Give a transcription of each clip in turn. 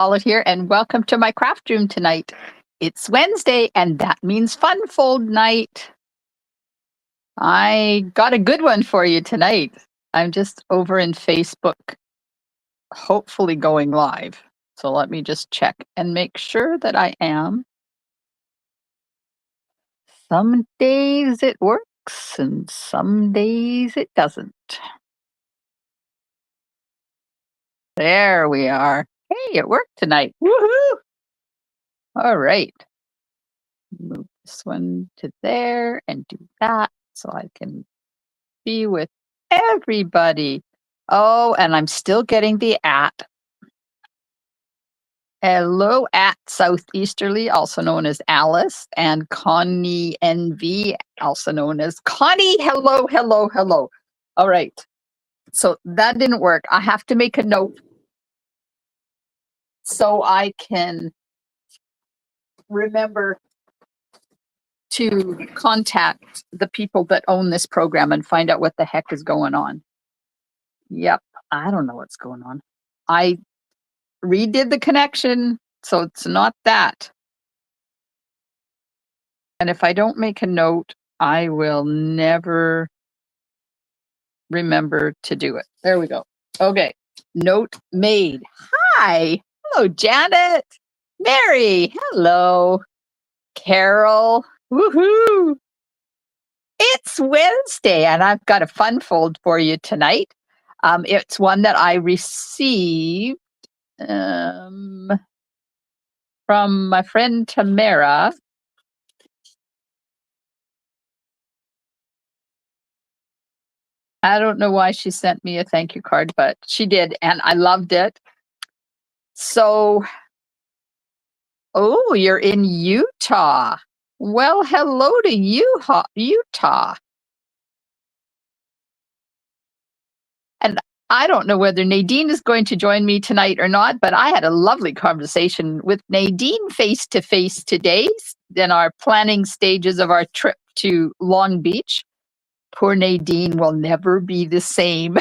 Paula here, and welcome to my craft room tonight. It's Wednesday, and that means fun fold night. I got a good one for you tonight. I'm just over in Facebook, hopefully going live. So let me just check and make sure that I am. Some days it works, and some days it doesn't. There we are. Hey, it worked tonight. Woohoo! All right. Move this one to there and do that so I can be with everybody. Oh, and I'm still getting the at. Hello at Southeasterly, also known as Alice, and Connie NV, also known as Connie. Hello, hello, hello. All right. So that didn't work. I have to make a note so I can remember to contact the people that own this program and find out what the heck is going on. Yep, I don't know what's going on. I redid the connection, so it's not that. And if I don't make a note, I will never remember to do it. There we go. Okay, note made. Hi, hello, Janet. Mary, hello. Carol, woohoo. It's Wednesday, and I've got a fun fold for you tonight. It's one that I received from my friend Tamara. I don't know why she sent me a thank you card, but she did, and I loved it. So, oh, you're in Utah. Well, hello to you, Utah. And I don't know whether Nadine is going to join me tonight or not, but I had a lovely conversation with Nadine face to face today in our planning stages of our trip to Long Beach. Poor Nadine will never be the same.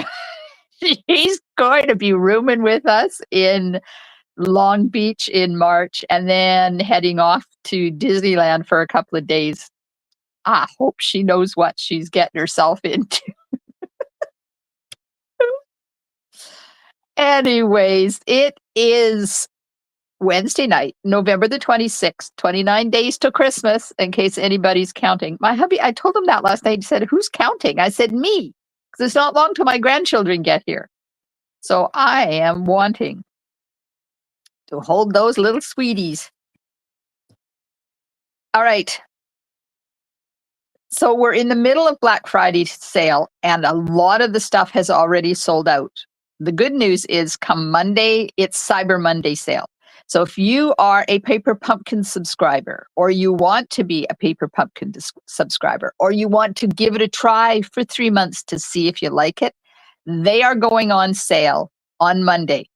She's going to be rooming with us in Long Beach in March and then heading off to Disneyland for a couple of days. I hope she knows what she's getting herself into. Anyways, it is Wednesday night, November the 26th, 29 days till Christmas, in case anybody's counting. My hubby, I told him that last night. He said, "Who's counting?" I said, "Me," because it's not long till my grandchildren get here. So I am wanting to hold those little sweeties. All right. So we're in the middle of Black Friday sale, and a lot of the stuff has already sold out. The good news is come Monday, it's Cyber Monday sale. So if you are a Paper Pumpkin subscriber, or you want to be a Paper Pumpkin subscriber, or you want to give it a try for 3 months to see if you like it, they are going on sale on Monday.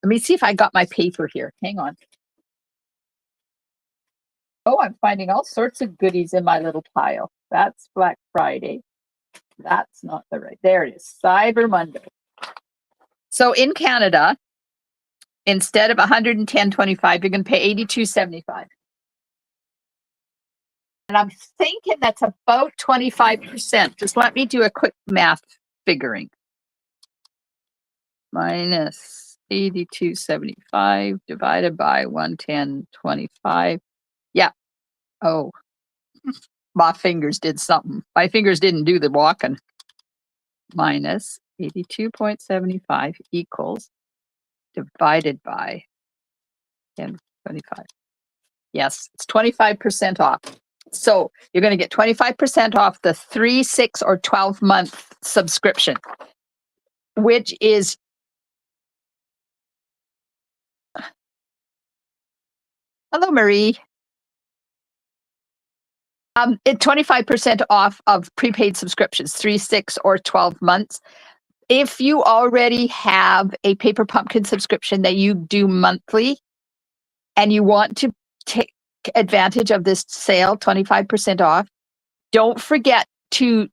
Let me see if I got my paper here. Hang on. Oh, I'm finding all sorts of goodies in my little pile. That's Black Friday. That's not the right. There it is. Cyber Monday. So in Canada, instead of $110.25, you're going to pay $82.75. And I'm thinking that's about 25%. Just let me do a quick math figuring. Minus 82.75 divided by 110.25. Yeah. Oh, my fingers did something. My fingers didn't do the walking. Minus 82.75 equals divided by 10.25. Yes, it's 25% off. So you're going to get 25% off the 3, 6, or 12-month subscription, which is hello, Marie. 25% off of prepaid subscriptions, 3, 6, or 12 months. If you already have a Paper Pumpkin subscription that you do monthly and you want to take advantage of this sale, 25% off, don't forget to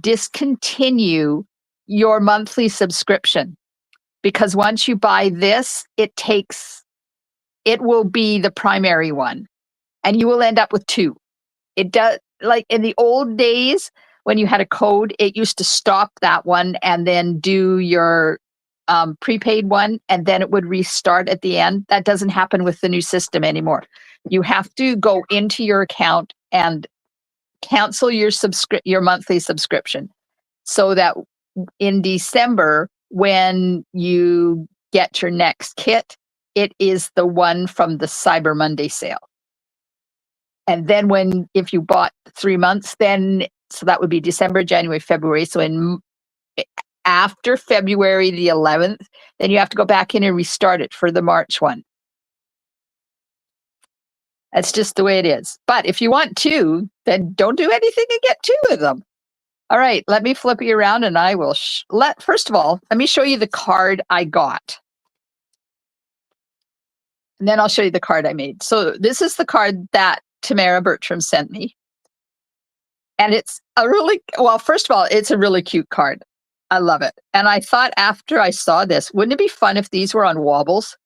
discontinue your monthly subscription, because once you buy this, it will be the primary one, and you will end up with two. It does, like in the old days when you had a code, it used to stop that one and then do your prepaid one, and then it would restart at the end. That doesn't happen with the new system anymore. You have to go into your account and cancel your monthly subscription, so that in December, when you get your next kit, it is the one from the Cyber Monday sale. And then if you bought 3 months, so that would be December, January, February. So after February the 11th, then you have to go back in and restart it for the March one. That's just the way it is. But if you want two, then don't do anything and get two of them. All right, let me flip you around and I will first of all, let me show you the card I got. And then I'll show you the card I made. So this is the card that Tamara Bertram sent me. And it's first of all, it's a really cute card. I love it. And I thought after I saw this, wouldn't it be fun if these were on wobbles?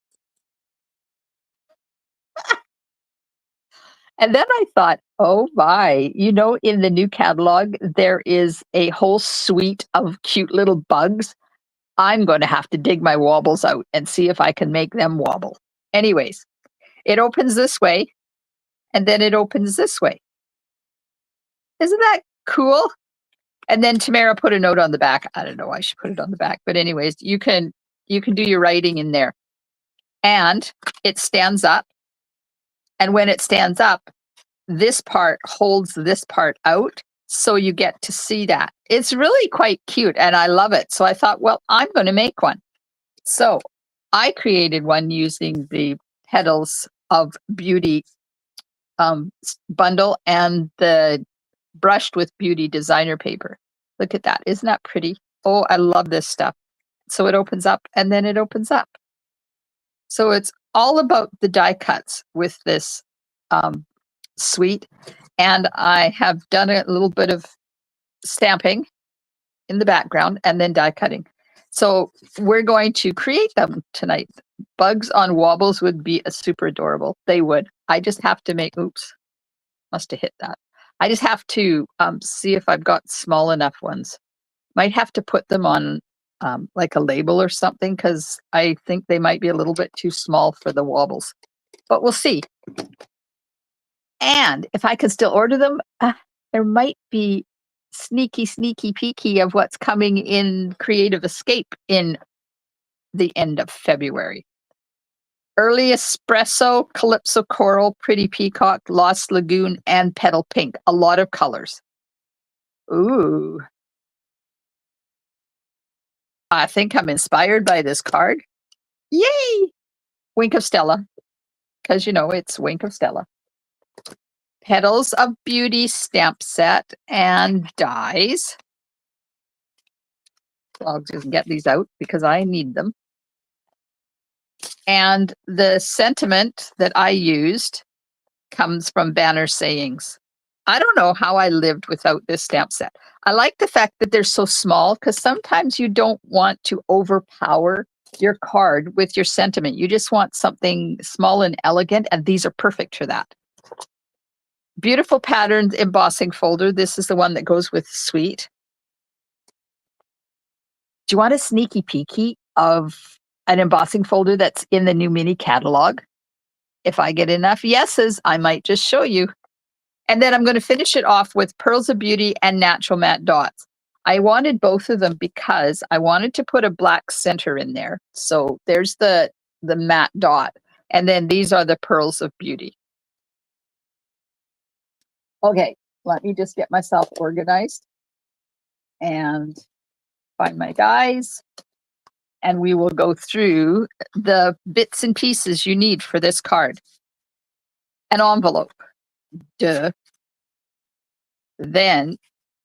And then I thought, oh my, in the new catalog, there is a whole suite of cute little bugs. I'm going to have to dig my wobbles out and see if I can make them wobble. Anyways, it opens this way, and then it opens this way. Isn't that cool? And then Tamara put a note on the back. I don't know why she put it on the back, but anyways, you can do your writing in there. And it stands up. And when it stands up, this part holds this part out, so you get to see that. It's really quite cute, and I love it. So I thought, well, I'm going to make one. So I created one using the Petals of Beauty bundle and the brushed with beauty designer paper. Look at that. Isn't that pretty? Oh, I love this stuff. So it opens up and then it opens up. So it's all about the die cuts with this suite. And I have done a little bit of stamping in the background and then die cutting. So we're going to create them tonight. Bugs on wobbles would be super adorable. They would. I just have to oops, must have hit that. I just have to see if I've got small enough ones. Might have to put them on like a label or something, because I think they might be a little bit too small for the wobbles. But we'll see. And if I could still order them, there might be sneaky peeky of what's coming in Creative Escape in the end of February. Early Espresso, Calypso Coral, Pretty Peacock, Lost Lagoon, and Petal Pink. A lot of colors. Ooh. I think I'm inspired by this card. Yay! Wink of Stella, because it's Wink of Stella. Petals of Beauty stamp set and dies. I'll just get these out because I need them. And the sentiment that I used comes from Banner Sayings. I don't know how I lived without this stamp set. I like the fact that they're so small, because sometimes you don't want to overpower your card with your sentiment. You just want something small and elegant, and these are perfect for that. Beautiful Patterns embossing folder. This is the one that goes with Suite. Do you want a sneaky peeky of an embossing folder that's in the new mini catalog? If I get enough yeses, I might just show you. And then I'm going to finish it off with Pearls of Beauty and Natural Matte Dots. I wanted both of them because I wanted to put a black center in there. So there's the matte dot. And then these are the Pearls of Beauty. Okay, let me just get myself organized and find my dies. And we will go through the bits and pieces you need for this card. An envelope. Duh. Then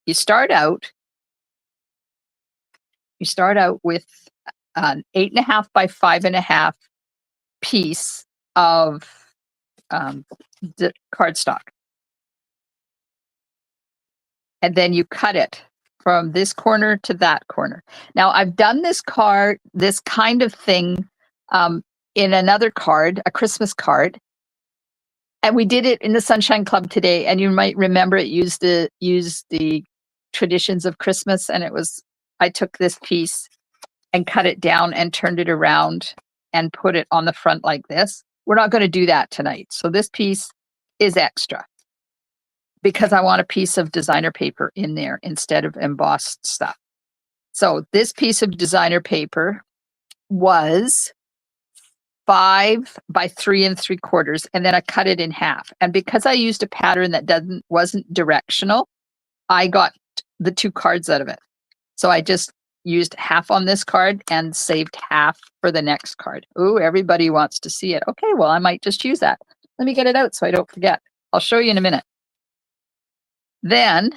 you start out with an 8.5 by 5.5 piece of cardstock. And then you cut it from this corner to that corner. Now I've done this card, this kind of thing in another card, a Christmas card. And we did it in the Sunshine Club today. And you might remember it used the traditions of Christmas. And it was, I took this piece and cut it down and turned it around and put it on the front like this. We're not going to do that tonight. So this piece is extra because I want a piece of designer paper in there instead of embossed stuff. So this piece of designer paper was 5 by 3 3/4, and then I cut it in half. And because I used a pattern that wasn't directional, I got the 2 cards out of it. So I just used half on this card and saved half for the next card. Ooh, everybody wants to see it. Okay, well, I might just use that. Let me get it out so I don't forget. I'll show you in a minute. Then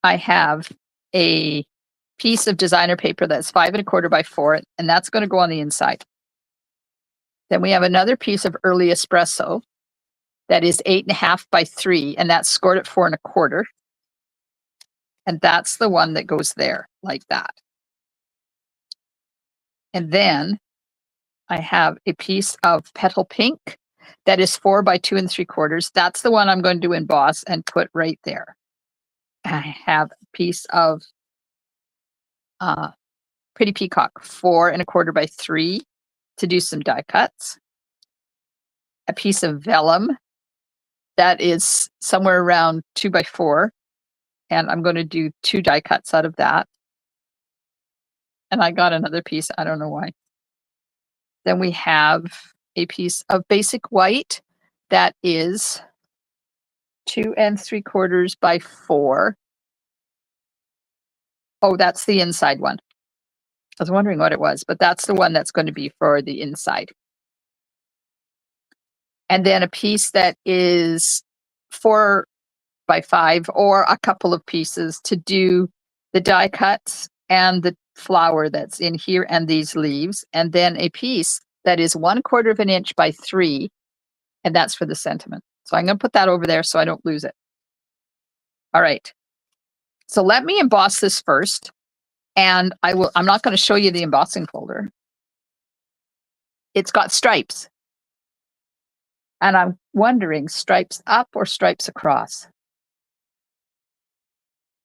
I have a piece of designer paper that's 5 1/4 by 4, and that's going to go on the inside. Then we have another piece of early espresso that is 8 1/2 by 3, and that's scored at 4 1/4. And that's the one that goes there like that. And then I have a piece of Petal pink that is 4 by 2 3/4. That's the one I'm going to emboss and put right there. I have a piece of Pretty Peacock 4 1/4 by 3 to do some die cuts. A piece of Vellum that is somewhere around 2 by 4. And I'm going to do 2 die cuts out of that. And I got another piece. I don't know why. Then we have a piece of basic white that is 2 3/4 by 4. Oh, that's the inside one. I was wondering what it was, but that's the one that's going to be for the inside. And then a piece that is 4 by 5 or a couple of pieces to do the die cuts and the flower that's in here and these leaves. And then a piece that is 1/4 of an inch by 3, and that's for the sentiment. So I'm going to put that over there so I don't lose it. All right. So let me emboss this first. And I'm not going to show you the embossing folder. It's got stripes. And I'm wondering, stripes up or stripes across?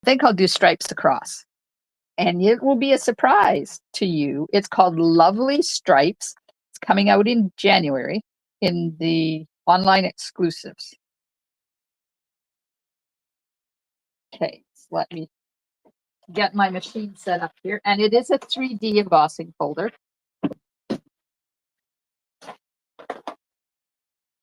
I think I'll do stripes across. And it will be a surprise to you. It's called Lovely Stripes. It's coming out in January in the online exclusives. Okay, so let me get my machine set up here. And it is a 3D embossing folder.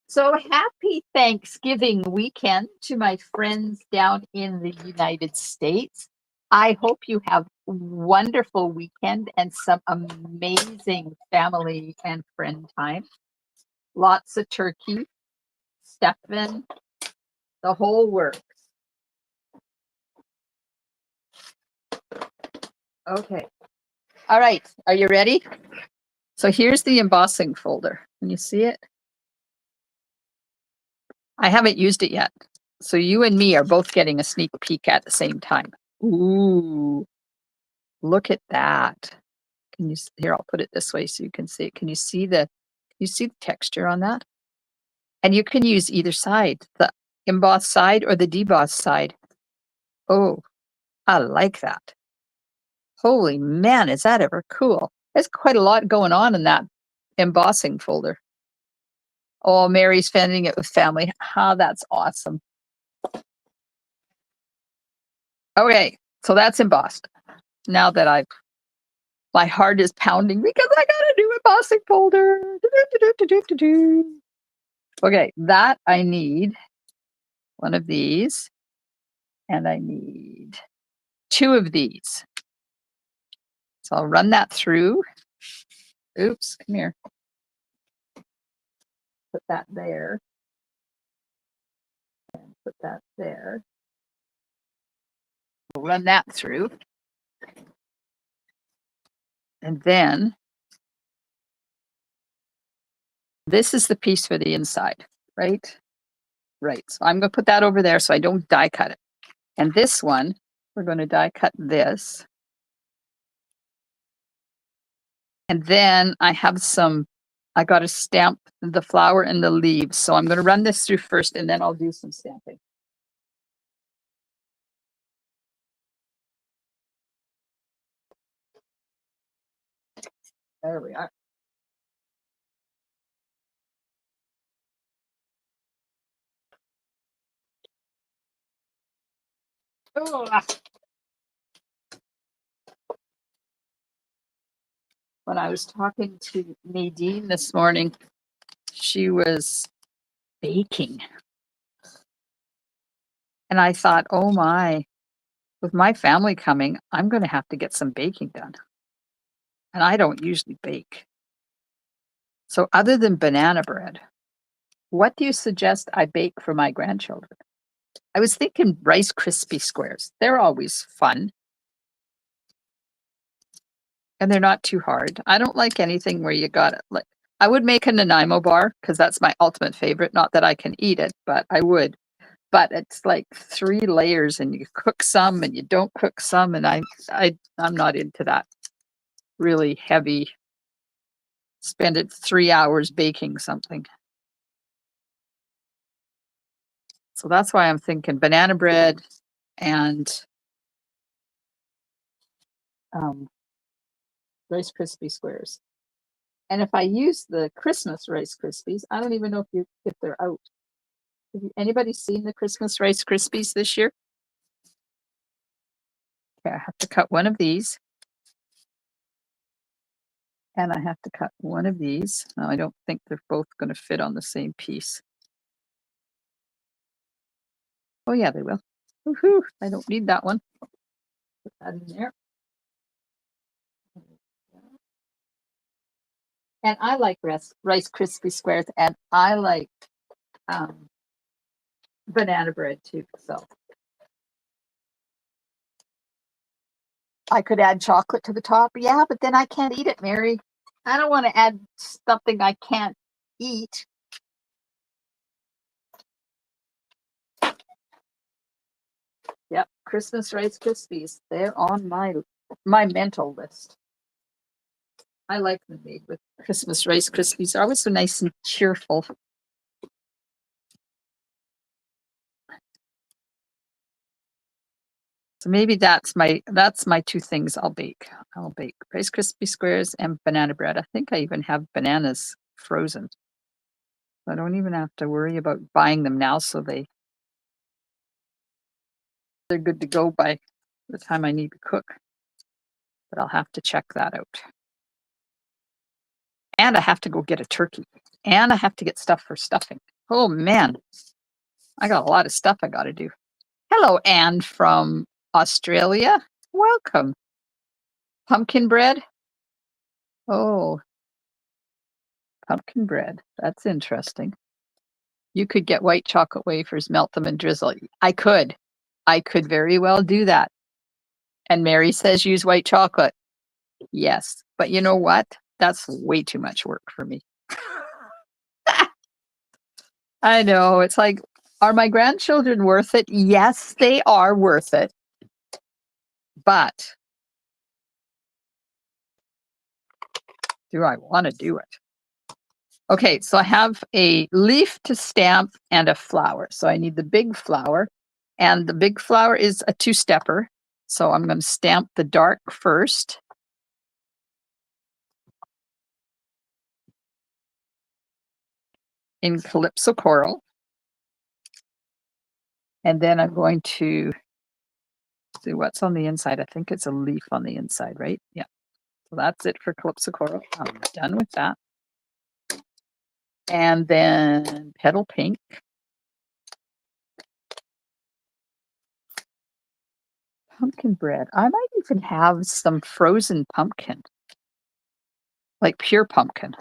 So happy Thanksgiving weekend to my friends down in the United States. I hope you have a wonderful weekend and some amazing family and friend time. Lots of turkey, stuffing, the whole works. Okay. All right. Are you ready? So here's the embossing folder. Can you see it? I haven't used it yet. So you and me are both getting a sneak peek at the same time. Ooh, look at that. Can you here, I'll put it this way so you can see it. Can you see the texture on that? And you can use either side, the embossed side or the debossed side. Oh, I like that. Holy man, is that ever cool? There's quite a lot going on in that embossing folder. Oh, Mary's spending it with family. That's awesome. Okay, so that's embossed. Now that my heart is pounding because I got a new embossing folder. Okay, that I need one of these, and I need 2 of these. So I'll run that through. Oops, come here. Put that there. And put that there. We'll run that through. And then this is the piece for the inside, right? Right. So I'm going to put that over there so I don't die cut it. And this one We're going to die cut this. And then I have I got to stamp the flower and the leaves. So I'm going to run this through first and then I'll do some stamping. There we are. Oh. When I was talking to Nadine this morning, she was baking. And I thought, oh my, with my family coming, I'm going to have to get some baking done. And I don't usually bake. So other than banana bread, what do you suggest I bake for my grandchildren? I was thinking Rice Krispie squares. They're always fun. And they're not too hard. I don't like anything where you got it. Like, I would make a Nanaimo bar because that's my ultimate favorite. Not that I can eat it, but I would. But it's like 3 layers and you cook some and you don't cook some. And I'm not into that really heavy, spend it 3 hours baking something. So that's why I'm thinking banana bread and Rice Krispie squares. And if I use the Christmas Rice Krispies, I don't even know if they're out. Have anybody seen the Christmas Rice Krispies this year? Okay, I have to cut one of these. And I have to cut one of these. Now, I don't think they're both going to fit on the same piece. Oh, yeah, they will. Woohoo! I don't need that one. Put that in there. And I like Rice Krispie squares, and I like banana bread too. So I could add chocolate to the top. Yeah, but then I can't eat it, Mary. I don't want to add something I can't eat. Yep, Christmas Rice Krispies. They're on my mental list. I like them made with Christmas Rice Krispies. They're always so nice and cheerful. So maybe that's my 2 things I'll bake. I'll bake Rice Krispie squares and banana bread. I think I even have bananas frozen. I don't even have to worry about buying them now, so they're good to go by the time I need to cook. But I'll have to check that out. And I have to go get a turkey. And I have to get stuff for stuffing. Oh man, I got a lot of stuff I got to do. Hello, Anne from Australia. Welcome. Pumpkin bread? Oh, pumpkin bread. That's interesting. You could get white chocolate wafers, melt them and drizzle. I could very well do that. And Mary says use white chocolate. Yes. But you know what? That's way too much work for me. I know. It's like, are my grandchildren worth it? Yes, they are worth it. But do I want to do it? Okay, so I have a leaf to stamp and a flower. So I need the big flower. And the big flower is a 2-stepper. So I'm going to stamp the dark first. In Calypso Coral. And then I'm going to see what's on the inside. I think it's a leaf on the inside, right? Yeah. So that's it for Calypso Coral. I'm done with that. And then Petal Pink. Pumpkin bread. I might even have some frozen pumpkin. Like pure pumpkin.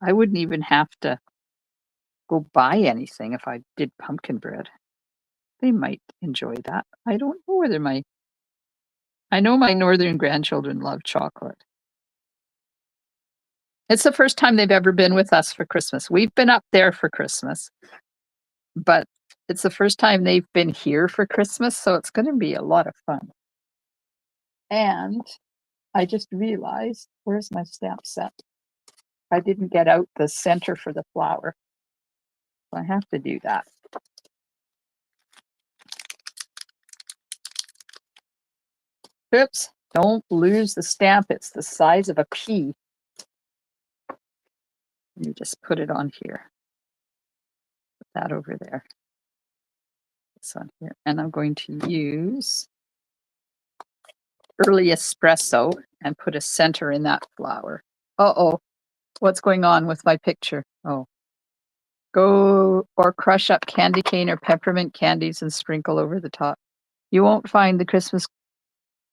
I wouldn't even have to go buy anything if I did pumpkin bread. They might enjoy that. I don't know whether I know my northern grandchildren love chocolate. It's the first time they've ever been with us for Christmas. We've been up there for Christmas, but it's the first time they've been here for Christmas, so it's going to be a lot of fun. And I just realized, where's my stamp set? I didn't get out the center for the flower. So I have to do that. Oops, don't lose the stamp. It's the size of a pea. You just put it on here. Put that over there. This on here. And I'm going to use early espresso and put a center in that flower. Uh-oh, what's going on with my picture? Oh. Go or crush up candy cane or peppermint candies and sprinkle over the top. You won't find the Christmas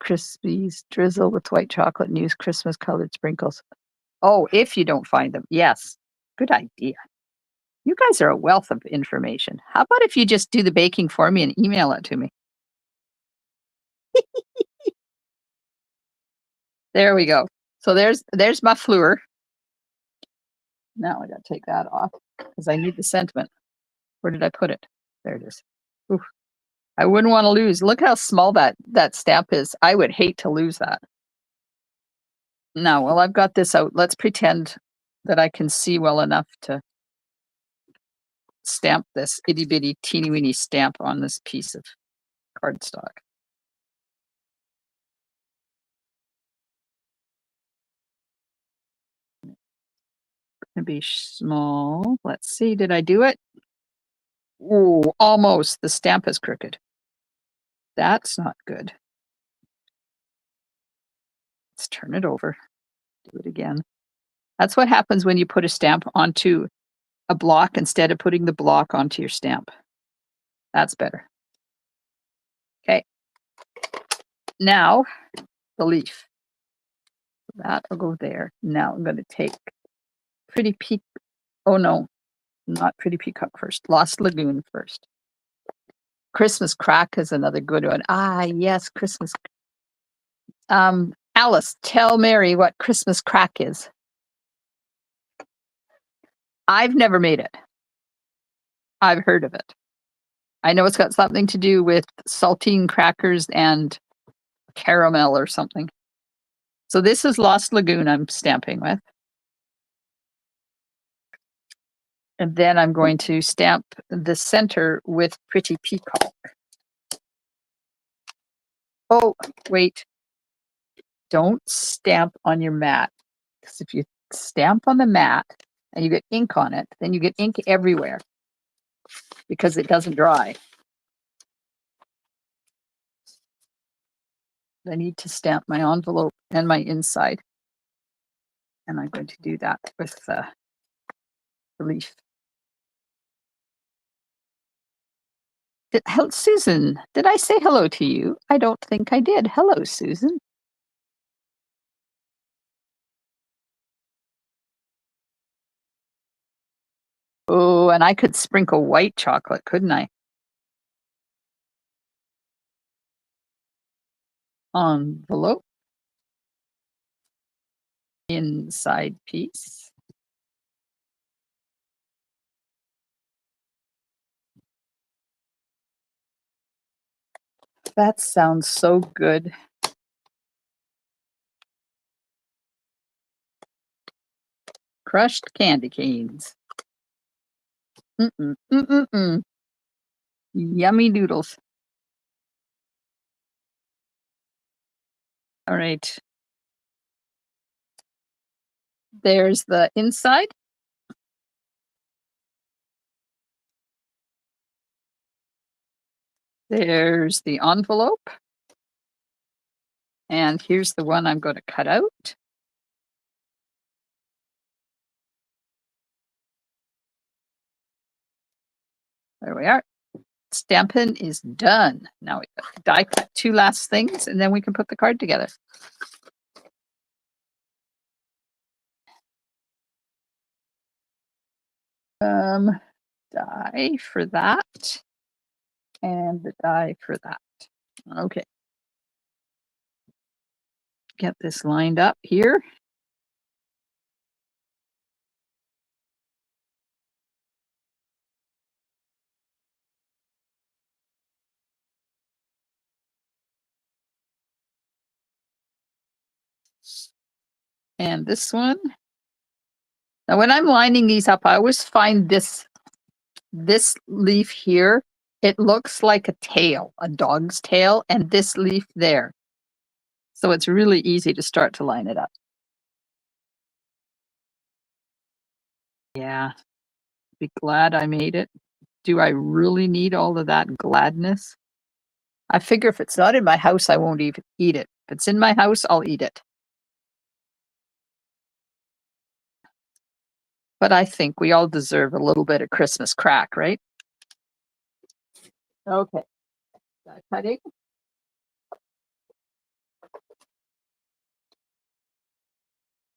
Krispies drizzle with white chocolate and use Christmas colored sprinkles. Oh, if you don't find them. Yes. Good idea. You guys are a wealth of information. How about if you just do the baking for me and email it to me? There we go. So there's my fleur. Now I got to take that off because I need the sentiment. Where did I put it? There it is. Oof. I wouldn't want to lose. Look how small that stamp is. I would hate to lose that. Now, well, I've got this out. Let's pretend that I can see well enough to stamp this itty bitty teeny weeny stamp on this piece of cardstock. Gonna be small. Let's see. Did I do it? Oh, almost. The stamp is crooked. That's not good. Let's turn it over. Do it again. That's what happens when you put a stamp onto a block instead of putting the block onto your stamp. That's better. Okay. Now, the leaf. That will go there. Now I'm going to take Pretty Peak. Oh no, not Pretty Peacock first. Lost Lagoon first. Christmas Crack is another good one. Ah, yes, Christmas. Alice, tell Mary what Christmas Crack is. I've never made it. I've heard of it. I know it's got something to do with saltine crackers and caramel or something. So this is Lost Lagoon I'm stamping with. And then I'm going to stamp the center with Pretty Peacock. Oh, wait. Don't stamp on your mat. Because if you stamp on the mat and you get ink on it, then you get ink everywhere because it doesn't dry. I need to stamp my envelope and my inside. And I'm going to do that with the leaf. Susan, did I say hello to you? I don't think I did. Hello, Susan. Oh, and I could sprinkle white chocolate, couldn't I? Envelope. Inside piece. That sounds so good. Crushed candy canes. Yummy doodles. All right. There's the inside. There's the envelope. And here's the one I'm going to cut out. There we are. Stampin' is done. Now we die cut two last things and then we can put the card together. Die for that and the die for that. Okay. Get this lined up here. And this one. Now, when I'm lining these up, I always find this leaf here, it looks like a tail, a dog's tail, and this leaf there. So it's really easy to start to line it up. Yeah, be glad I made it. Do I really need all of that gladness? I figure if it's not in my house, I won't even eat it. If it's in my house, I'll eat it. But I think we all deserve a little bit of Christmas crack, right? Okay. Cutting.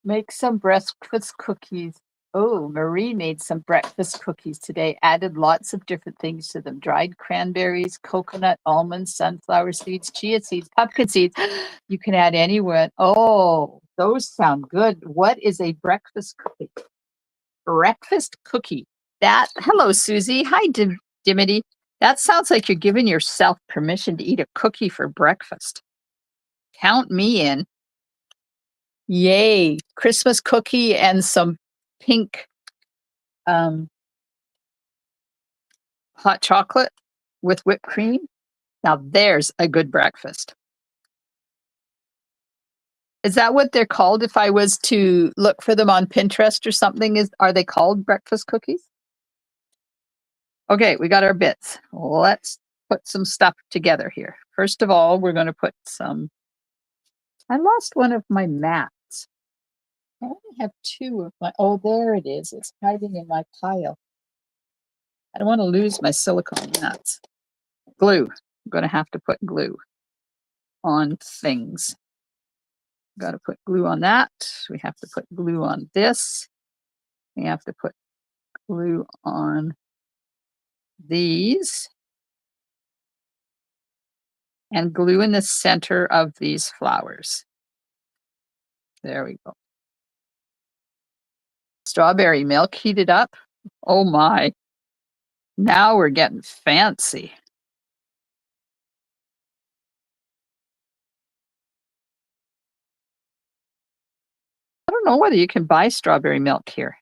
Make some breakfast cookies. Oh, Marie made some breakfast cookies today, added lots of different things to them. Dried cranberries, coconut, almonds, sunflower seeds, chia seeds, pumpkin seeds. You can add anywhere. Oh, those sound good. What is a breakfast cookie? Breakfast cookie. Hello, Susie. Hi, Dimity. That sounds like you're giving yourself permission to eat a cookie for breakfast. Count me in. Yay, Christmas cookie and some pink hot chocolate with whipped cream. Now there's a good breakfast. Is that what they're called? If I was to look for them on Pinterest or something, are they called breakfast cookies? Okay, we got our bits. Let's put some stuff together here. First of all, we're going to put some. I lost one of my mats. I only have two of my. Oh, there it is. It's hiding in my pile. I don't want to lose my silicone mats. Glue. I'm going to have to put glue on things. Got to put glue on that. We have to put glue on this. We have to put glue on these. And glue in the center of these flowers. There we go. Strawberry milk heated up. Oh my. Now we're getting fancy. I don't know whether you can buy strawberry milk here.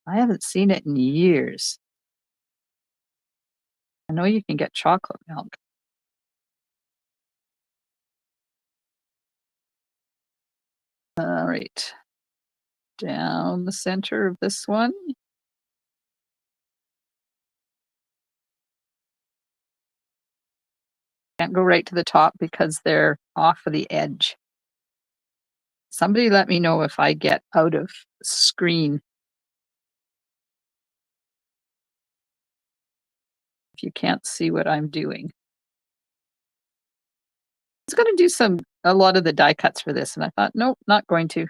I haven't seen it in years. I know you can get chocolate milk. All right. Down the center of this one. Can't go right to the top because they're off of the edge. Somebody let me know if I get out of screen. If you can't see what I'm doing. I was going to do a lot of the die cuts for this, and I thought, nope, not going to,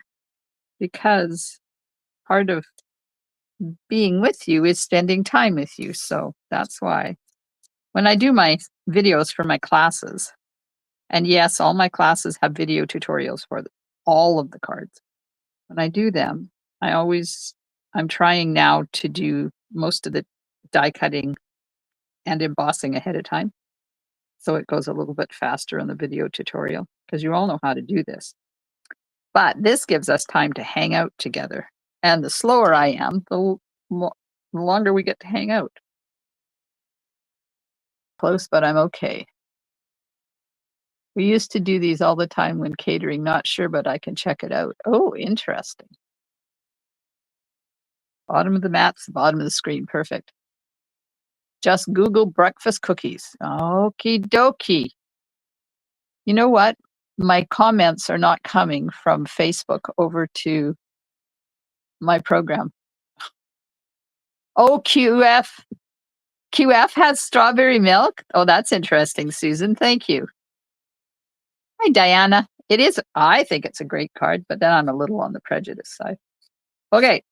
because part of being with you is spending time with you. So that's why when I do my videos for my classes, and yes, all my classes have video tutorials for all of the cards. When I do them, I'm trying now to do most of the die cutting and embossing ahead of time. So it goes a little bit faster in the video tutorial because you all know how to do this. But this gives us time to hang out together. And the slower I am, the longer we get to hang out. Close, but I'm okay. We used to do these all the time when catering. Not sure, but I can check it out. Oh, interesting. Bottom of the mat's the bottom of the screen. Perfect. Just Google breakfast cookies. Okie dokie. You know what? My comments are not coming from Facebook over to my program. Oh, QF has strawberry milk. Oh, that's interesting, Susan. Thank you. Hi, Diana. I think it's a great card, but then I'm a little on the prejudice side. Okay,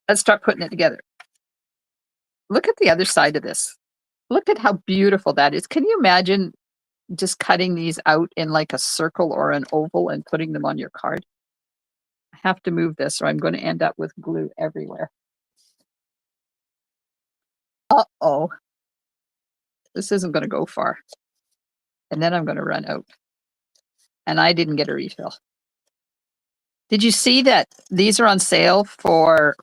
let's start putting it together. Look at the other side of this. Look at how beautiful that is. Can you imagine just cutting these out in like a circle or an oval and putting them on your card? I have to move this or I'm going to end up with glue everywhere. Uh-oh. This isn't going to go far. And then I'm going to run out. And I didn't get a refill. Did you see that these are on sale for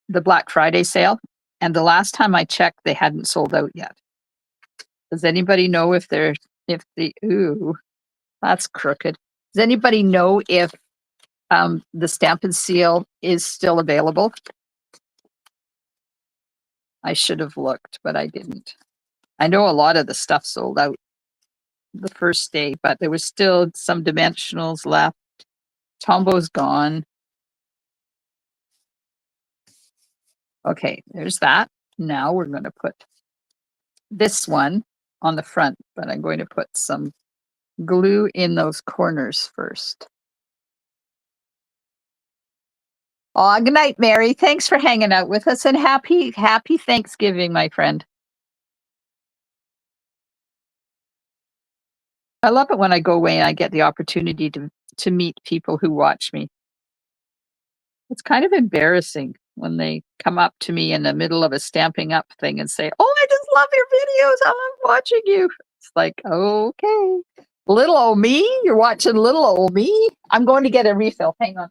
the Black Friday sale? And the last time I checked, they hadn't sold out yet. Does anybody know if ooh, that's crooked. Does anybody know if the Stampin' Seal is still available? I should have looked, but I didn't. I know a lot of the stuff sold out the first day, but there was still some dimensionals left. Tombo's gone. Okay, there's that. Now we're going to put this one on the front, but I'm going to put some glue in those corners first. Oh, good night, Mary. Thanks for hanging out with us, and happy Thanksgiving, my friend. I love it when I go away and I get the opportunity to meet people who watch me. It's kind of embarrassing when they come up to me in the middle of a Stamping Up thing and say, "Oh, I just love your videos. I love watching you." It's like, okay, little old me, you're watching little old me. I'm going to get a refill. Hang on.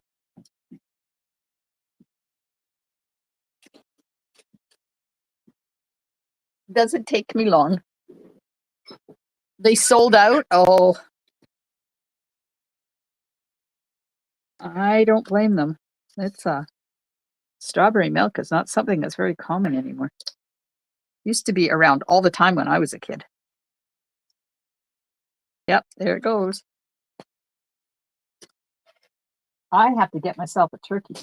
Doesn't take me long. They sold out. Oh, I don't blame them. It's strawberry milk is not something that's very common anymore. Used to be around all the time when I was a kid. Yep, there it goes. I have to get myself a turkey.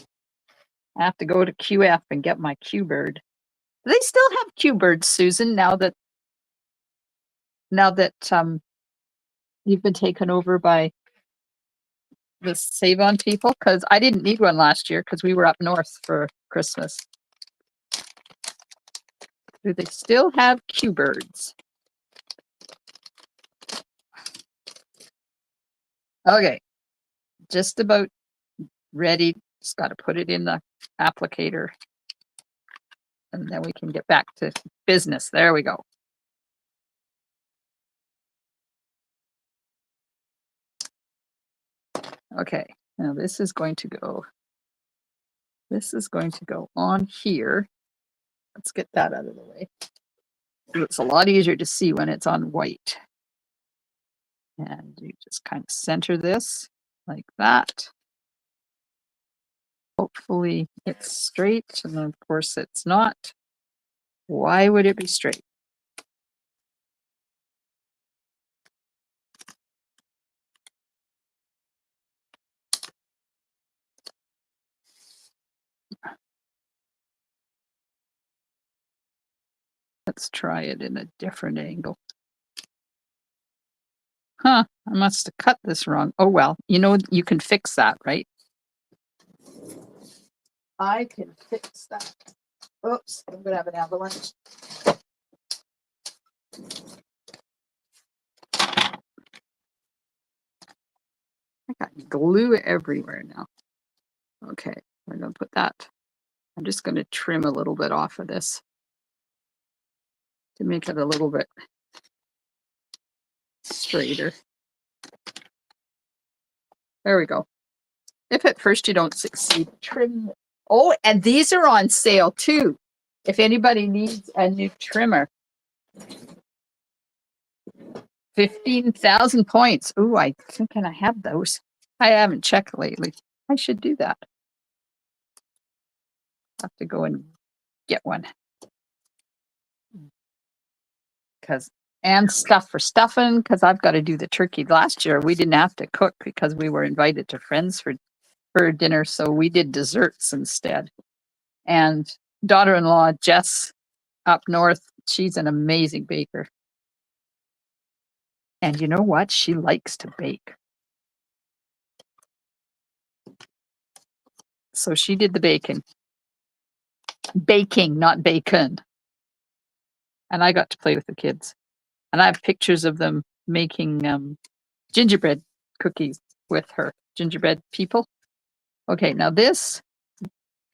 I have to go to QF and get my Q bird. Do they still have Q birds, Susan, now that you've been taken over by the Save On people? Because I didn't need one last year because we were up north for Christmas. Do they still have Q birds? Okay, just about ready. Just got to put it in the applicator. And then we can get back to business. There we go. Okay, now this is going to go on here. Let's get that out of the way. It's a lot easier to see when it's on white. And you just kind of center this like that. Hopefully it's straight, and of course it's not. Why would it be straight? Let's try it in a different angle. Huh, I must have cut this wrong. Oh well, you know, you can fix that, right? I can fix that. Oops, I'm gonna have an avalanche. I got glue everywhere now. Okay, we're gonna put that. I'm just gonna trim a little bit off of this to make it a little bit straighter. There we go. If at first you don't succeed, trim. Oh, and these are on sale too. If anybody needs a new trimmer. 15,000 points. Ooh, I think I have those. I haven't checked lately. I should do that. Have to go and get one. And stuff for stuffing, because I've got to do the turkey. Last year we didn't have to cook because we were invited to friends for dinner, so we did desserts instead. And daughter-in-law Jess up north, she's an amazing baker. And you know what? She likes to bake. So she did the baking. Baking, not bacon. And I got to play with the kids. And I have pictures of them making gingerbread cookies with her. Gingerbread people. Okay, now this,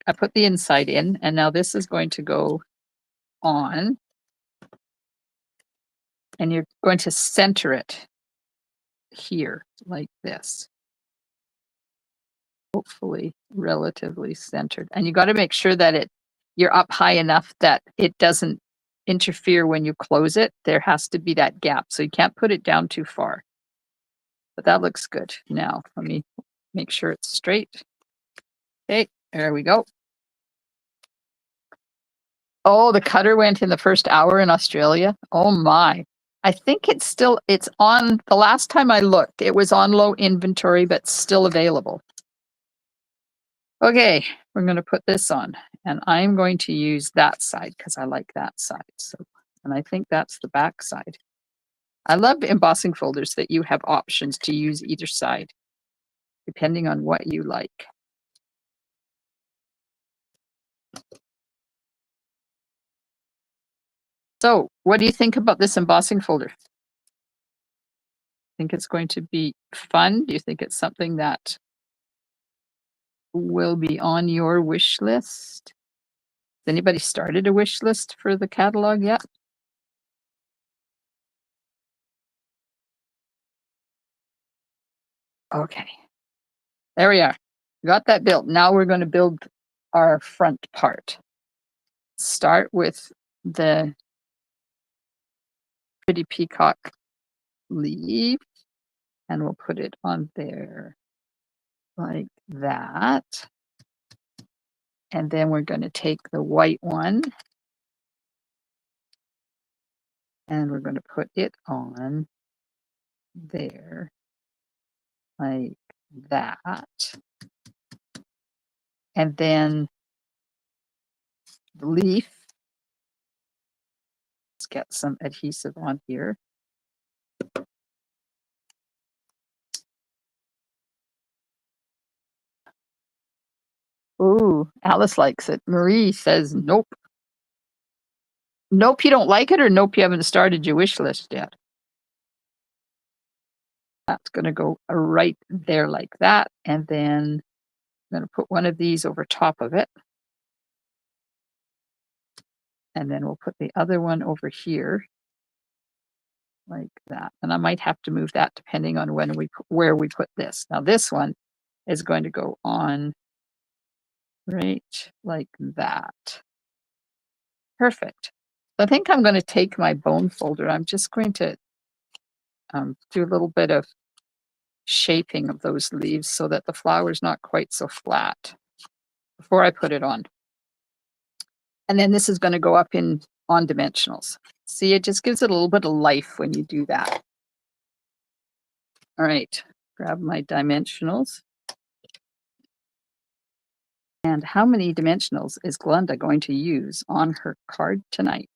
I put the inside in, and now this is going to go on. And you're going to center it here, like this. hopefully relatively centered. And you got to make sure that you're up high enough that it doesn't interfere when you close it. There has to be that gap, so you can't put it down too far. But that looks good. Now, let me make sure it's straight. Okay, there we go. Oh, the cutter went in the first hour in Australia. Oh my. I think it's on, the last time I looked, it was on low inventory, but still available. Okay, we're going to put this on, and I'm going to use that side because I like that side. So, and I think that's the back side. I love embossing folders that you have options to use either side, depending on what you like. So, what do you think about this embossing folder? Think it's going to be fun? Do you think it's something that will be on your wish list? Has anybody started a wish list for the catalog yet? Okay. There we are. Got that built. Now we're going to build our front part. Start with the pretty peacock leaf, and we'll put it on there like that. And then we're going to take the white one and we're going to put it on there like that. And then the leaf, let's get some adhesive on here. Ooh, Alice likes it. Marie says nope. Nope, you don't like it, or nope, you haven't started your wish list yet. That's going to go right there like that. And then I'm going to put one of these over top of it. And then we'll put the other one over here like that. And I might have to move that depending on where we put this. Now this one is going to go on right like that. Perfect. I think I'm going to take my bone folder. I'm just going to do a little bit of shaping of those leaves so that the flower's not quite so flat before I put it on. And then this is going to go up on dimensionals. See, it just gives it a little bit of life when you do that. All right, grab my dimensionals. And how many dimensionals is Glenda going to use on her card tonight?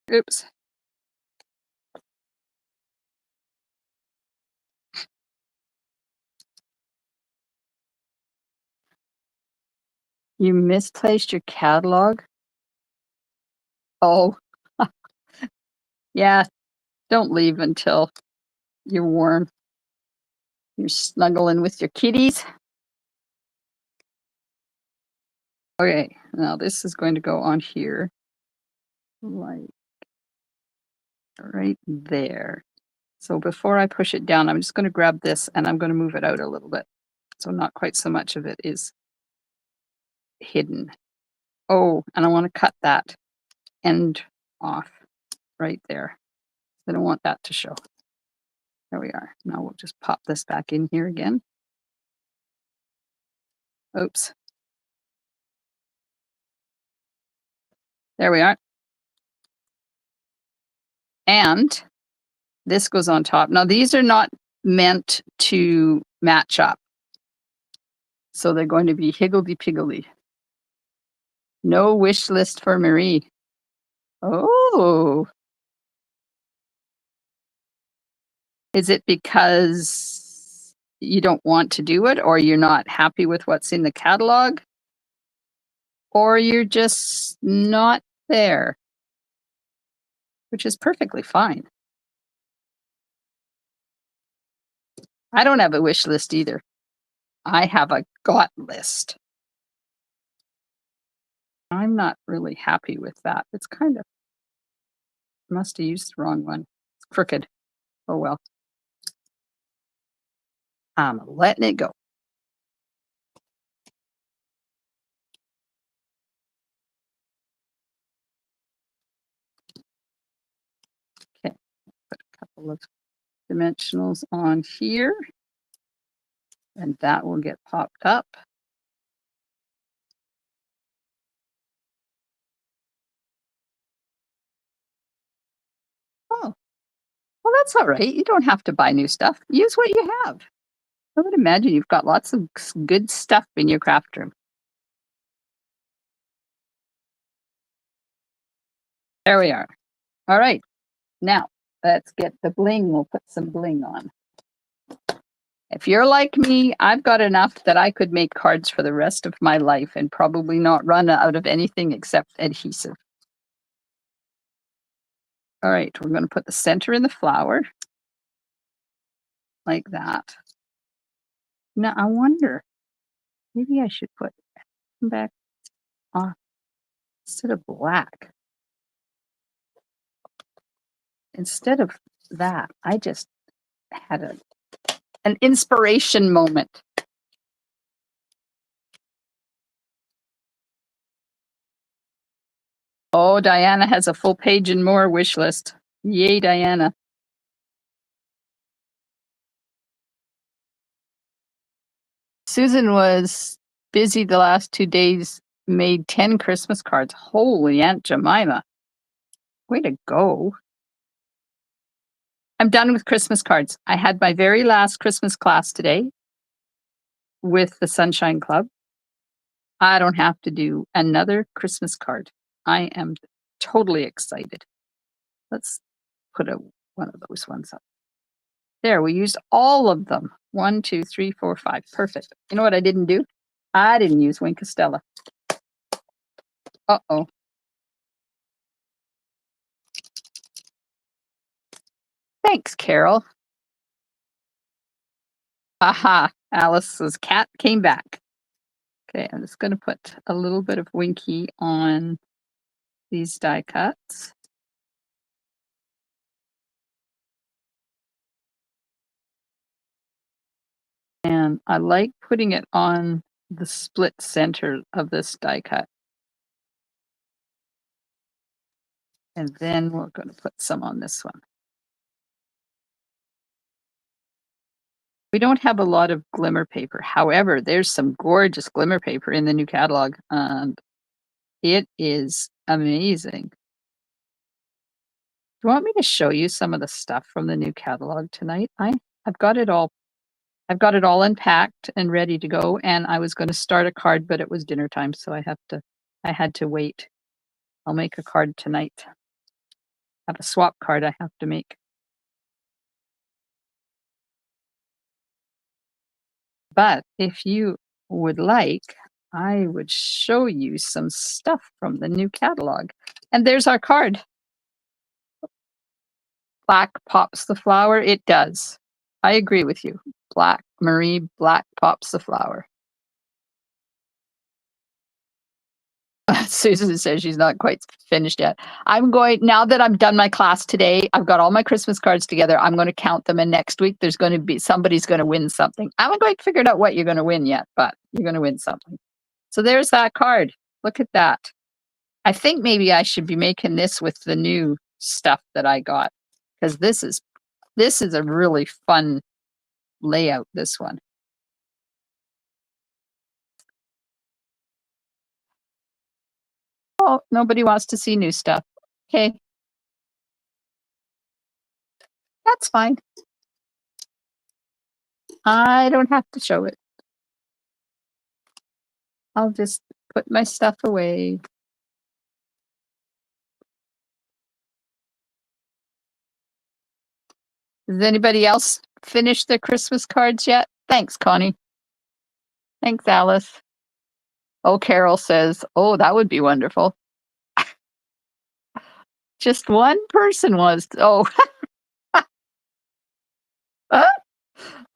Oops. You misplaced your catalog? Oh, yeah. Don't leave until you're warm. You're snuggling with your kitties. Okay, now this is going to go on here, like right there. So before I push it down, I'm just going to grab this and I'm going to move it out a little bit. So not quite so much of it is hidden. Oh, and I want to cut that end off right there. I don't want that to show. There we are. Now we'll just pop this back in here again. Oops. There we are. And this goes on top. Now these are not meant to match up. So they're going to be higgledy-piggledy. No wish list for Marie. Oh. Is it because you don't want to do it, or you're not happy with what's in the catalog, or you're just not there, which is perfectly fine. I don't have a wish list either. I have a got list. I'm not really happy with that. It's kind of, must have used the wrong one. crooked. Oh well. I'm letting it go. Okay, put a couple of dimensionals on here, and that will get popped up. Oh, well, that's all right. You don't have to buy new stuff. Use what you have. I would imagine you've got lots of good stuff in your craft room. There we are. All right. Now, let's get the bling. We'll put some bling on. If you're like me, I've got enough that I could make cards for the rest of my life and probably not run out of anything except adhesive. All right, we're going to put the center in the flower like that. Now, I wonder, maybe I should put back off instead of black. Instead of that, I just had an inspiration moment. Oh, Diana has a full page and more wish list. Yay, Diana. Susan was busy the last 2 days, made 10 Christmas cards. Holy Aunt Jemima. Way to go. I'm done with Christmas cards. I had my very last Christmas class today with the Sunshine Club. I don't have to do another Christmas card. I am totally excited. Let's put one of those ones up. There, we used all of them. 1, 2, 3, 4, 5. Perfect. You know what I didn't do? I didn't use Wink of Stella. Uh-oh. Thanks, Carol. Aha, Alice's cat came back. Okay, I'm just going to put a little bit of Winky on these die cuts. And I like putting it on the split center of this die cut. And then we're going to put some on this one. We don't have a lot of glimmer paper. However, there's some gorgeous glimmer paper in the new catalog, and it is amazing. Do you want me to show you some of the stuff from the new catalog tonight? I've got it all. I've got it all unpacked and ready to go, and I was going to start a card, but it was dinner time, so I had to wait. I'll make a card tonight. I have a swap card I have to make. But if you would like, I would show you some stuff from the new catalog. And there's our card. Black pops the flower. It does. I agree with you. Black, Marie, black pops the flower. Susan says she's not quite finished yet. Now that I'm done my class today, I've got all my Christmas cards together. I'm going to count them, and next week there's going to be somebody's going to win something. I haven't quite figured out what you're going to win yet, but you're going to win something. So there's that card. Look at that. I think maybe I should be making this with the new stuff that I got, because this is a really fun layout, this one. Oh, nobody wants to see new stuff. Okay. That's fine. I don't have to show it. I'll just put my stuff away. Does anybody else finish their Christmas cards yet? Thanks, Connie. Thanks, Alice. Oh, Carol says, oh, that would be wonderful. Just one person was, oh.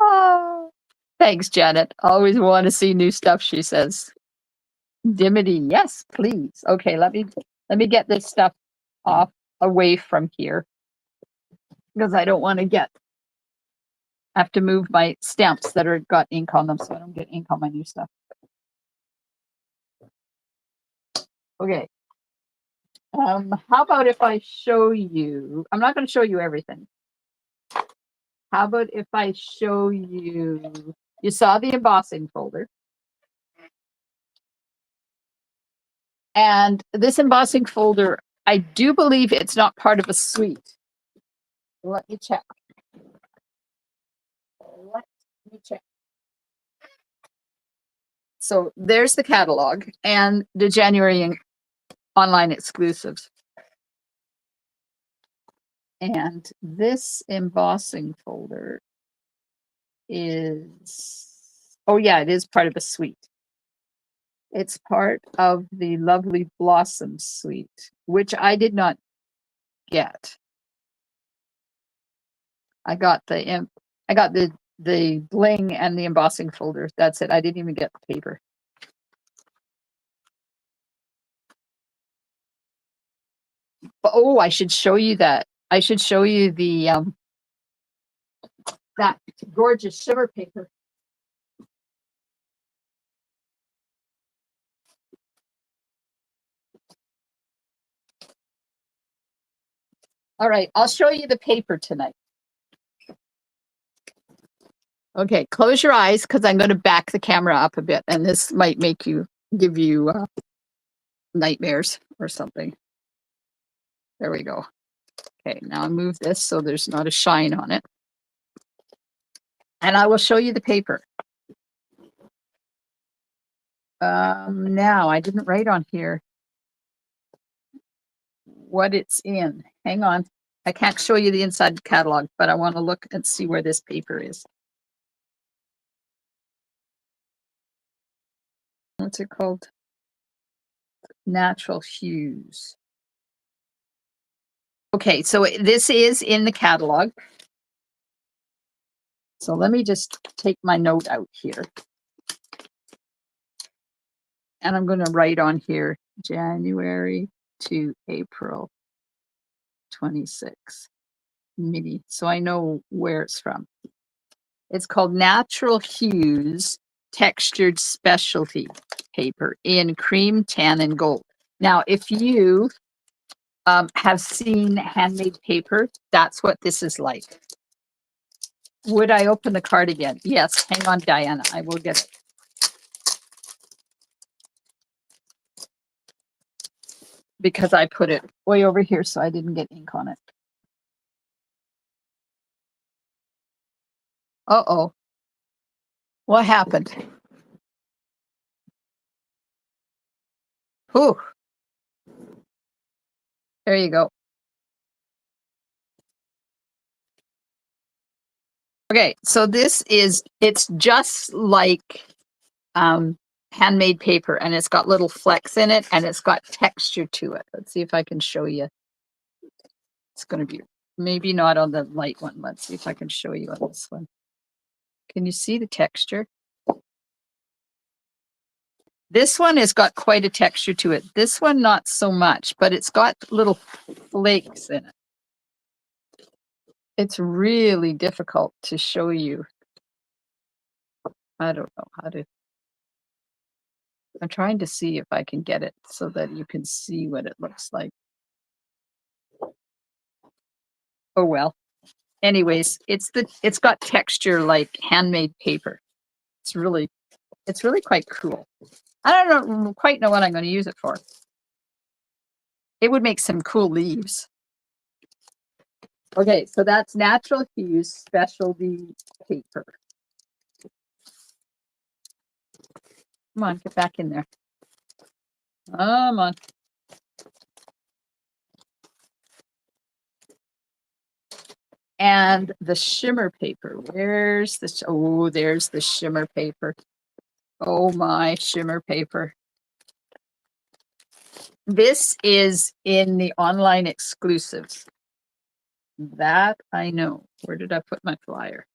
Oh. Thanks, Janet. Always want to see new stuff, she says. Dimity, yes, please. Okay, let me get this stuff off away from here. because I don't want to have to move my stamps that are got ink on them so I don't get ink on my new stuff. Okay. How about if I show you, I'm not going to show you everything. How about if I show you, you saw the embossing folder. And this embossing folder, I do believe it's not part of a suite. Let me check. Let me check. So there's the catalog and the January online exclusives. And this embossing folder is, oh yeah, it is part of a suite. It's part of the Lovely Blossom suite, which I did not get. I got the bling and the embossing folder. That's it. I didn't even get the paper. But, oh, I should show you that. I should show you the that gorgeous shimmer paper. All right, I'll show you the paper tonight. Okay, close your eyes because I'm going to back the camera up a bit, and this might give you nightmares or something. There we go. Okay, now I move this so there's not a shine on it. And I will show you the paper. Now, I didn't write on here what it's in. Hang on. I can't show you the inside catalog, but I want to look and see where this paper is. What's it called? Natural Hues. Okay, so this is in the catalog. So let me just take my note out here. And I'm going to write on here January to April 26 mini. So I know where it's from. It's called Natural Hues Textured Specialty Paper in cream, tan, and gold. Now, if you have seen handmade paper, that's what this is like. Would I open the card again? Yes. Hang on, Diana. I will get it. Because I put it way over here so I didn't get ink on it. Uh-oh. What happened? Whew. There you go. Okay, so it's just like handmade paper, and it's got little flecks in it, and it's got texture to it. Let's see if I can show you. It's going to be maybe not on the light one. Let's see if I can show you on this one. Can you see the texture? This one has got quite a texture to it. This one, not so much, but it's got little flakes in it. It's really difficult to show you. I don't know how to. I'm trying to see if I can get it so that you can see what it looks like. Oh, well. Anyways, it's got texture like handmade paper. It's really quite cool. I don't quite know what I'm going to use it for. It would make some cool leaves. Okay, so that's Natural Hues Specialty Paper. Come on, get back in there. Come on. And the shimmer paper. Where's this? Oh, there's the shimmer paper. Oh, my shimmer paper. This is in the online exclusives. That I know. Where did I put my flyer?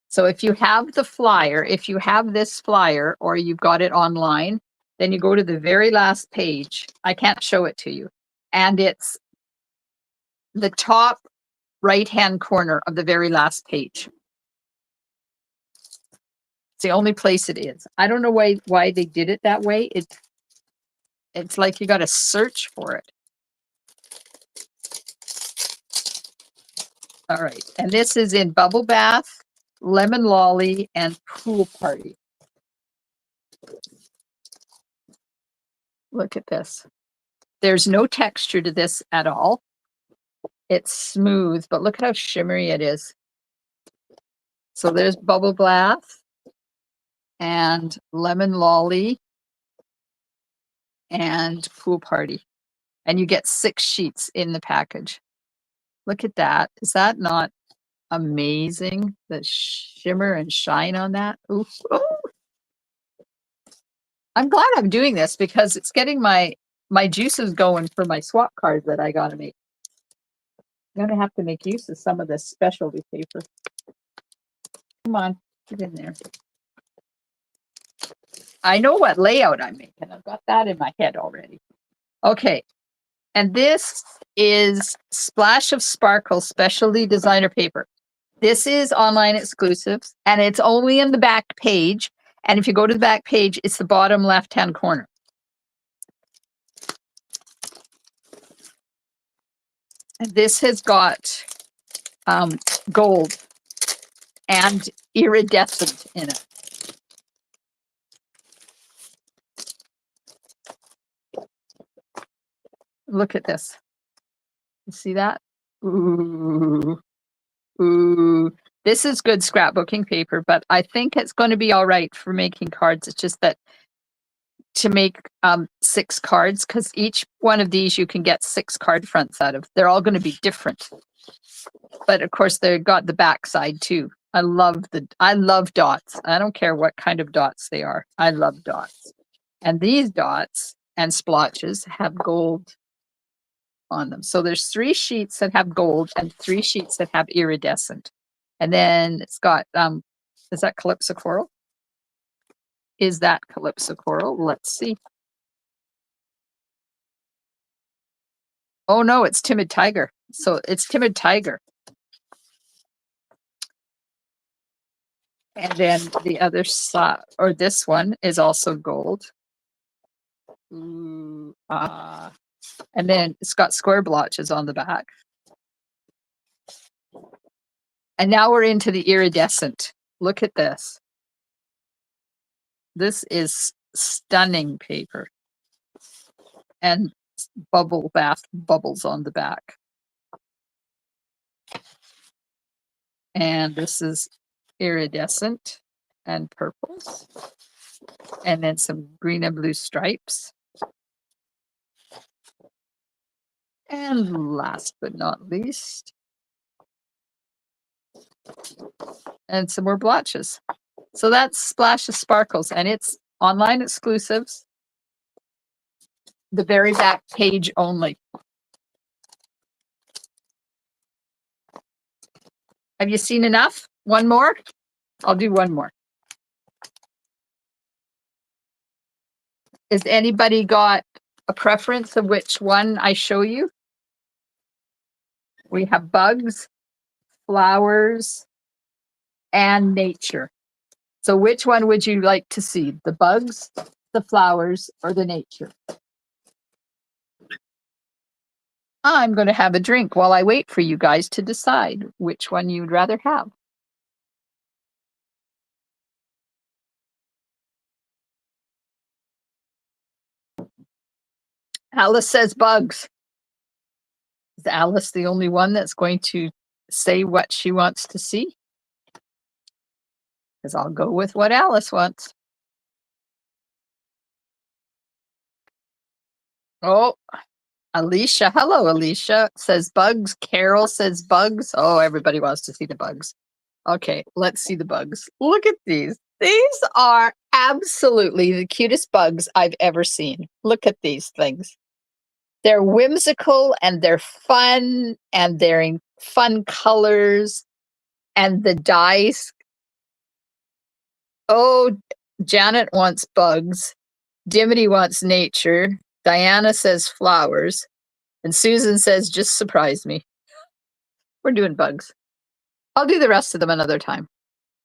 So if you have the flyer, if you have this flyer or you've got it online, then you go to the very last page. I can't show it to you. And it's the top right-hand corner of the very last page. It's the only place it is. I don't know why they did it that way. It's like you got to search for it. All right. And this is in Bubble Bath, Lemon Lolly, and Pool Party. Look at this. There's no texture to this at all. It's smooth, but look at how shimmery it is. So there's Bubble Bath and Lemon Lolly and Pool Party. And you get 6 sheets in the package. Look at that. Is that not amazing? The shimmer and shine on that. Ooh. Ooh. I'm glad I'm doing this because it's getting my juices going for my swap cards that I gotta make. I'm gonna have to make use of some of this specialty paper. Come on, get in there. I know what layout I'm making. I've got that in my head already. Okay. And this is Splash of Sparkle Specialty Designer Paper. This is online exclusives, and it's only in the back page. And if you go to the back page, it's the bottom left-hand corner. And this has got gold and iridescent in it. Look at this. You see that? Ooh. Ooh. This is good scrapbooking paper, but I think it's going to be all right for making cards. It's just that to make 6 cards, because each one of these you can get 6 card fronts out of. They're all going to be different. But of course, they've got the back side too. I love dots. I don't care what kind of dots they are. I love dots. And these dots and splotches have gold on them. So there's 3 sheets that have gold and 3 sheets that have iridescent. And then it's got, is that Calypso Coral? Is that Calypso Coral? Let's see. Oh no, it's Timid Tiger. So it's Timid Tiger. And then the other side, or this one, is also gold. Ooh, and then it's got square blotches on the back. And now we're into the iridescent. Look at this. This is stunning paper. And bubble bath bubbles on the back. And this is iridescent and purples. And then some green and blue stripes. And last but not least, and some more blotches. So that's Splash of Sparkles, and it's online exclusives. The very back page only. Have you seen enough? One more? I'll do one more. Has anybody got a preference of which one I show you? We have bugs, flowers, and nature. So which one would you like to see? The bugs, the flowers, or the nature? I'm going to have a drink while I wait for you guys to decide which one you'd rather have. Alice says bugs. Is Alice the only one that's going to say what she wants to see? Because I'll go with what Alice wants. Oh, Alicia. Hello, Alicia. Says bugs. Carol says bugs. Oh, everybody wants to see the bugs. Okay, let's see the bugs. Look at these. These are absolutely the cutest bugs I've ever seen. Look at these things. They're whimsical and they're fun and they're in fun colors and the dice. Oh, Janet wants bugs. Dimity wants nature. Diana says flowers. And Susan says, just surprise me. We're doing bugs. I'll do the rest of them another time.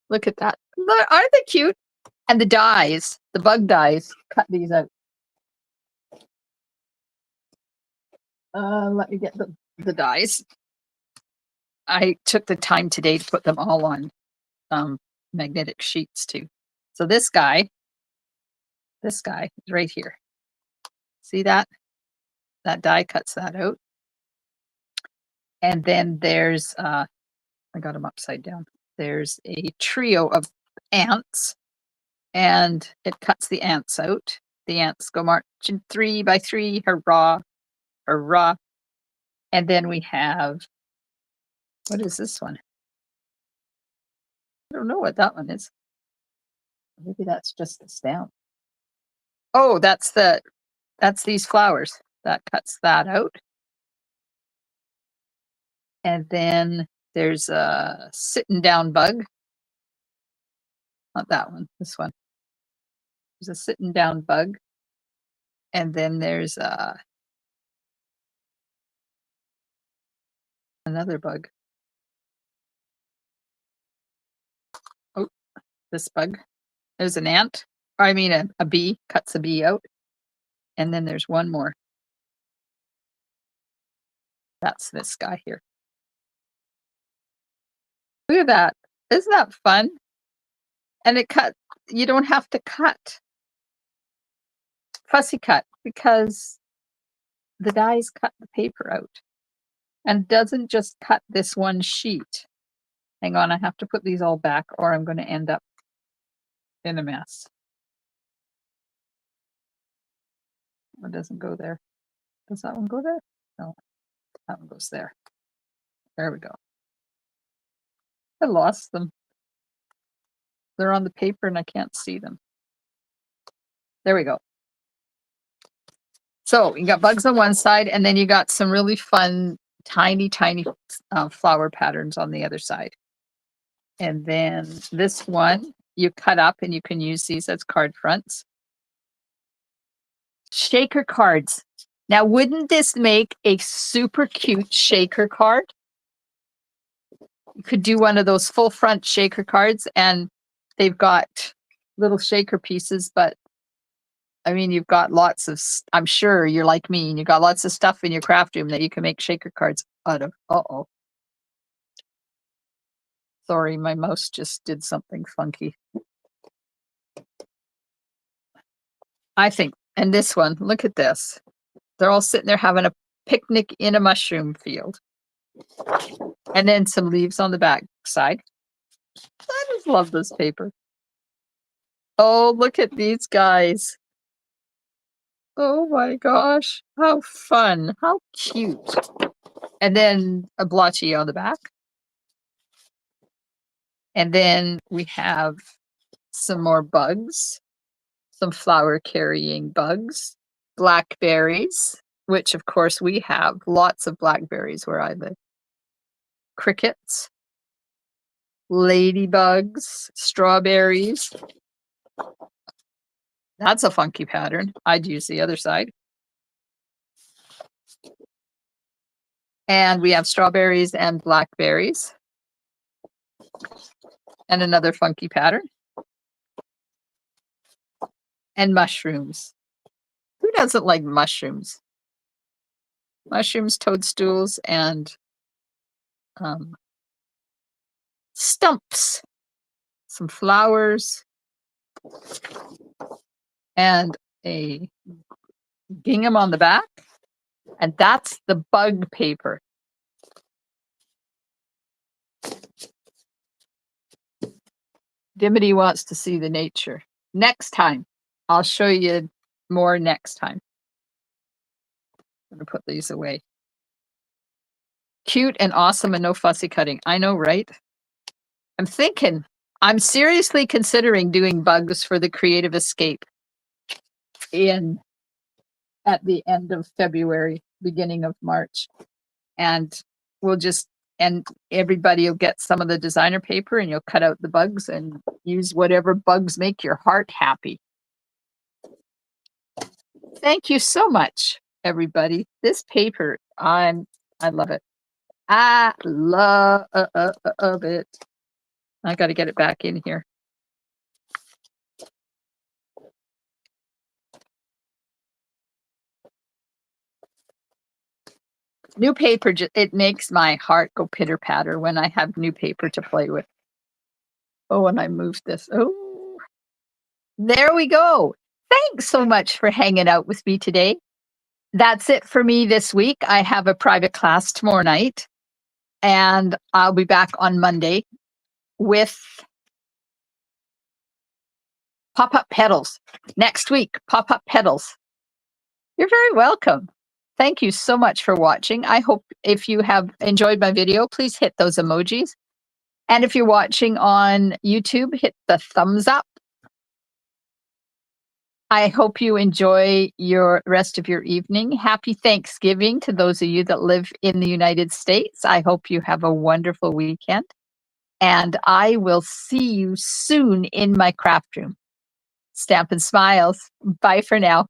Look at that. Look, aren't they cute? And the dies, the bug dies. Cut these out. Let me get the dies. I took the time today to put them all on magnetic sheets too. So this guy is right here. See that? That die cuts that out. And then there's, I got them upside down. There's a trio of ants and it cuts the ants out. The ants go marching 3 by 3, hurrah, hurrah. And then we have, what is this one? I don't know what that one is. Maybe that's just the stamp. Oh, that's these flowers. That cuts that out. And then there's a sitting down bug. Not that one, this one. There's a sitting down bug. And then there's another bug. Oh, this bug. There's an ant. I mean a bee, cuts a bee out. And then there's one more. That's this guy here. Look at that. Isn't that fun? And you don't have to fussy cut, because the dies cut the paper out and doesn't just cut this one sheet. Hang on, I have to put these all back or I'm going to end up in a mess. It doesn't go there. Does that one go there? No, that one goes there. There we go. I lost them. They're on the paper and I can't see them. There we go. So you got bugs on one side and then you got some really fun, tiny flower patterns on the other side. And then this one you cut up and you can use these as card fronts. Shaker cards. Now, wouldn't this make a super cute shaker card? You could do one of those full front shaker cards and they've got little shaker pieces, but I mean, you've got lots of, I'm sure you're like me and you've got lots of stuff in your craft room that you can make shaker cards out of. Uh-oh. Sorry, my mouse just did something funky. I think, and this one, look at this. They're all sitting there having a picnic in a mushroom field. And then some leaves on the back side. I just love this paper. Oh, look at these guys. Oh my gosh, how fun, how cute. And then a blotchy on the back. And then we have some more bugs, some flower carrying bugs, blackberries, which of course we have lots of blackberries where I live. Crickets, ladybugs, strawberries. That's a funky pattern. I'd use the other side. And we have strawberries and blackberries. And another funky pattern. And mushrooms. Who doesn't like mushrooms? Mushrooms, toadstools, and stumps. Some flowers. And a gingham on the back. And that's the bug paper. Dimity wants to see the nature. Next time. I'll show you more next time. I'm going to put these away. Cute and awesome and no fussy cutting. I know, right? I'm seriously considering doing bugs for the Creative Escape at the end of February, beginning of March. And everybody will get some of the designer paper and you'll cut out the bugs and use whatever bugs make your heart happy. Thank you so much, everybody. This paper, I love it. I love it. I got to get it back in here. New paper, it makes my heart go pitter patter when I have new paper to play with. Oh, and I moved this. Oh, there we go. Thanks so much for hanging out with me today. That's it for me this week. I have a private class tomorrow night, and I'll be back on Monday with pop-up petals. Next week, pop-up petals. You're very welcome. Thank you so much for watching. I hope if you have enjoyed my video, please hit those emojis. And if you're watching on YouTube, hit the thumbs up. I hope you enjoy your rest of your evening. Happy Thanksgiving to those of you that live in the United States. I hope you have a wonderful weekend. And I will see you soon in my craft room. Stampin' Smiles. Bye for now.